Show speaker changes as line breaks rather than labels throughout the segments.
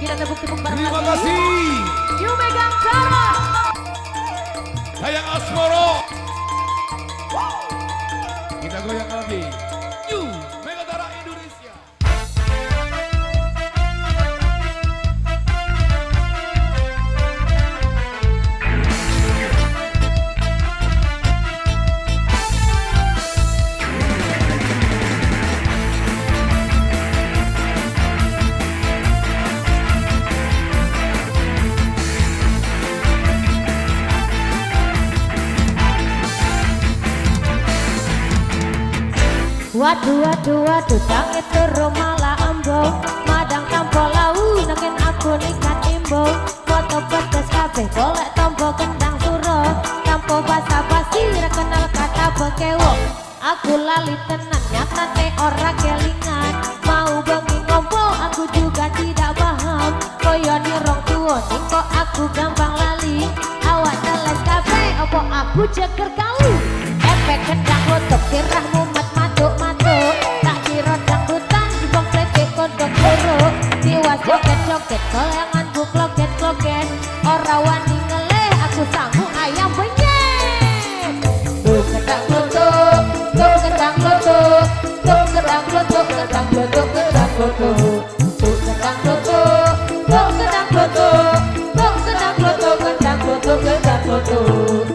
Kita tepuk-tepuk bareng
Terima
lagi.
kasih.
Yuk megang cara.
Sayang Asmoro. Kita goyang lagi. Yuk, Megatara Indonesia.
Waduh, waduh, waduh, tang itu rumah lah ambo. Madang tampo lau, nangin aku nikat imbo. Foto pedes kabeh, golek tombo kendang suro. Tampo basa-basi, kenal kata bekewo. Aku lali tenan, nyatane ora kelingan. Mau bengi ngompo, aku juga tidak paham. Koyo ni rong tuo, kok aku gampang lali. Awak teles kabeh, opo aku jeger kali. Efek kendang lotok, tirahmu matuk-matuk. Tak kira dangdutan, dibong klepek kodok loro. Tiwas joget-joget, goleangan bu kloget-kloget. Ora wani ngeleh, aku sanggup ayam benyek. Tuh kendang lotok, tuh kendang lotok. Tuh kendang lotok, kendang lotok, kendang lotok. Tuh kendang lotok, tuh kendang lotok. Tuh kendang lotok, kendang lotok, kendang lotok.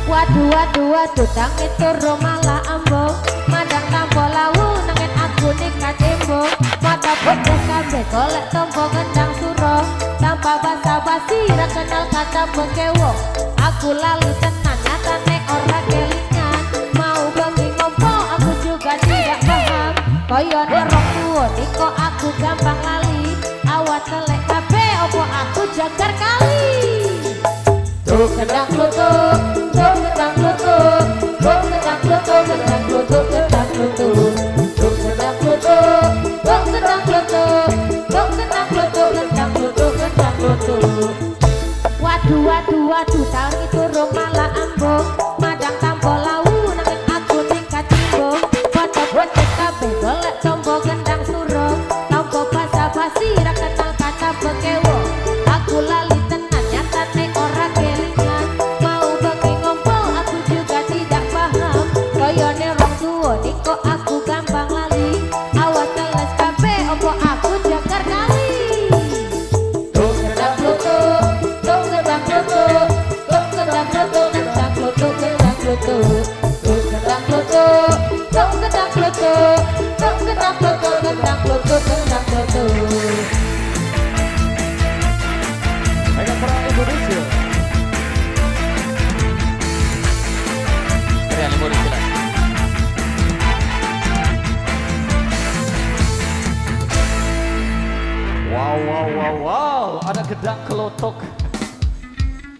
Waduh, waduh, waduh, tang itu rumah lah ambo. Madang tampo lawu, nangin aku nikat imbo. Mata pedes kabeh, golek tombo kendang suro. Tanpa basa-basi, ra kenal kata bekewo. Aku lali tenan, nyatane ora kelingan. Mau bengi ngompo, aku juga tidak paham. Koyo nerong tuwo, niko aku gampang lali. Awat telek kabeh, opo aku jagar kali. Tuh kendang lotok, tuh kendang lotok, tuh kendang lotok, kendang lotok, kendang lotok. Tuh kendang lotok, tuh kendang lotok, tuh kendang lotok, kendang lotok, kendang lotok. Waduh, waduh, waduh, tahun itu rumah lah ambo. Madang tampo lawu, nangin aku tingkat imbo. Foto pedes kabeh, golek tombo kendang suro. Tombo basa-basi, ra kenal kata bekewo. Aku lali tenan, nyatane ora kelingan. Mau bengi ngompo, aku juga tidak paham. Koyo nerong tuwo, niko aku gampang lali. Awas teles kabeh, opo aku jagar kali. Tuh kendang lotok, tuh kendang lotok. Tuh kendang lotok, kendang lotok, kendang lotok. Tuh kendang lotok, tuh kendang lotok. Tuh kendang lotok, kendang lotok, kendang lotok.
Megatara Indonesia.
Keren, boleh jelas. Wow, wow, wow, wow, ada gedang kelotok.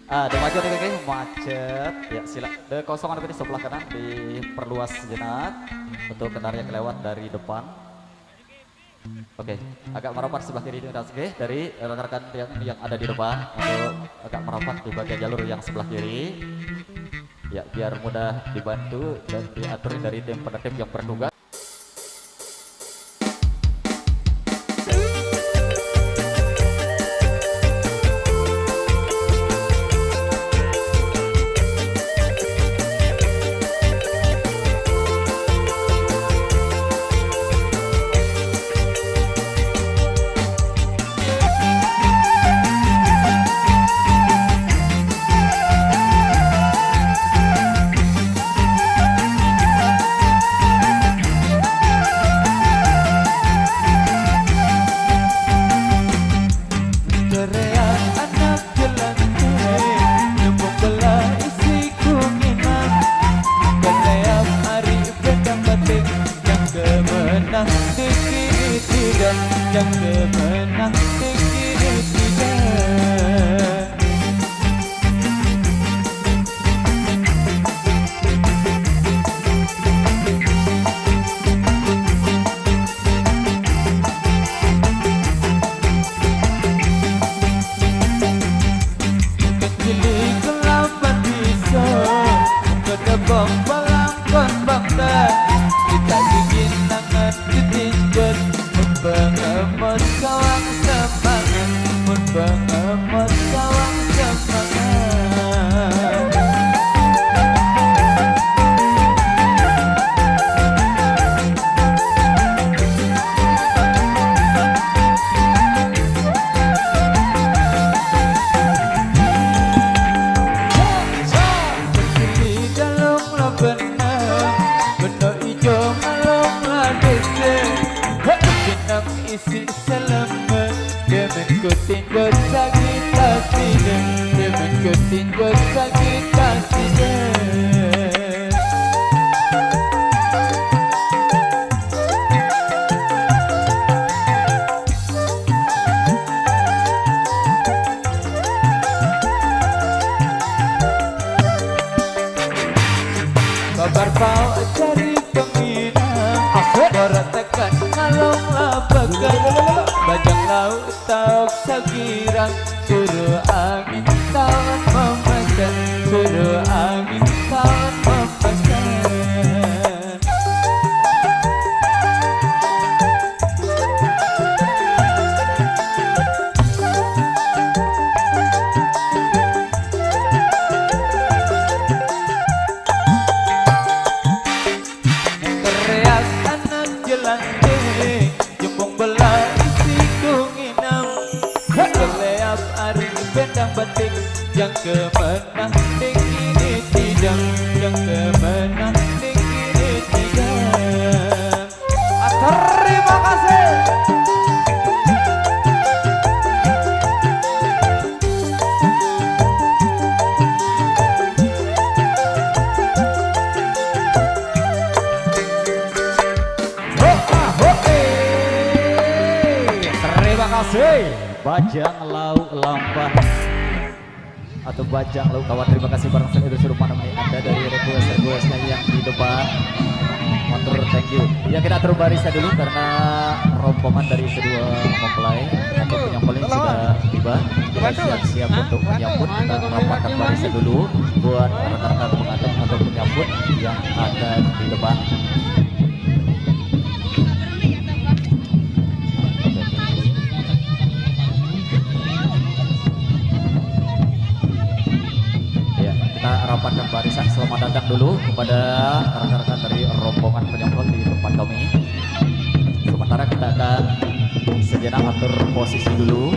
Ada maju nih guys, macet. Ya silakan. De kosongan di sebelah kanan diperluas sejenak untuk kendaraan yang lewat dari depan. Oke, agak merapat sebelah kiri ini dari rekan-rekan yang ada di depan untuk agak merapat di bagian jalur yang sebelah kiri. Ya, biar mudah dibantu dan diatur dari tim penertib yang bertugas.
Yang kemenang dikini tidak. Kecili kelapan bisa kedebong balangkon bangda. Kita dingin nangan ditinjot pengemus kawang semangat. Demen ku tinjau sakit hati deh, demen ku tinjau sakit hati deh. Kabar kau cari penginang, barat tekan ngalong labakan, bajang laut tauk sagirang, suruh angin tahun memesan, suruh angin tahun memesan. Teriak anak jelantih, jembung belah isi kunginam, keleap ari bendang batik, yang kemenang tinggi di sidang, yang kemenang tinggi di sidang. Terima kasih.
Terima kasih Bajang Lauk Lampah atau Bajang Lauk Kawan. Terima kasih barang itu sudah menemani Anda dari request-requestnya yang di depan. Motor, thank you. Ya, kita atur barisnya dulu karena rombongan dari kedua mempelai atau penyambelin sudah tiba. Kita siap-siap untuk menyambut. Kita rapatkan barisnya dulu buat rekan-rekan pengantin atau penyambut yang ada di depan. Rapatkan barisan, selamat datang dulu kepada rekan-rekan dari rombongan penyambut di tempat kami. Sementara kita akan sejenak atur posisi dulu.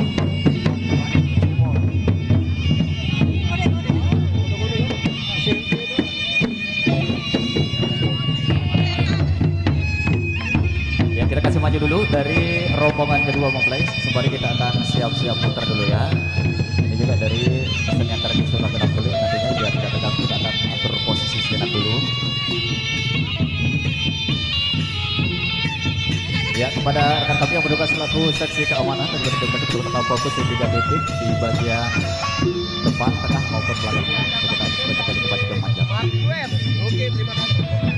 Ya, kita kasih maju dulu dari rombongan kedua mempelai. Sembari kita akan siap-siap putar dulu ya. Ini juga dari pesan yang tradisional kita dulu. Nantinya biar tidak tegak, kita akan atur posisi sejenak dulu. Ya, kepada rekan kami yang bertugas selaku seksi keamanan dan bertugas untuk fokus di 3 titik di bagian depan, tengah maupun belakangnya. Kita harus berada di tempat yang panjang.
Oke, terima kasih.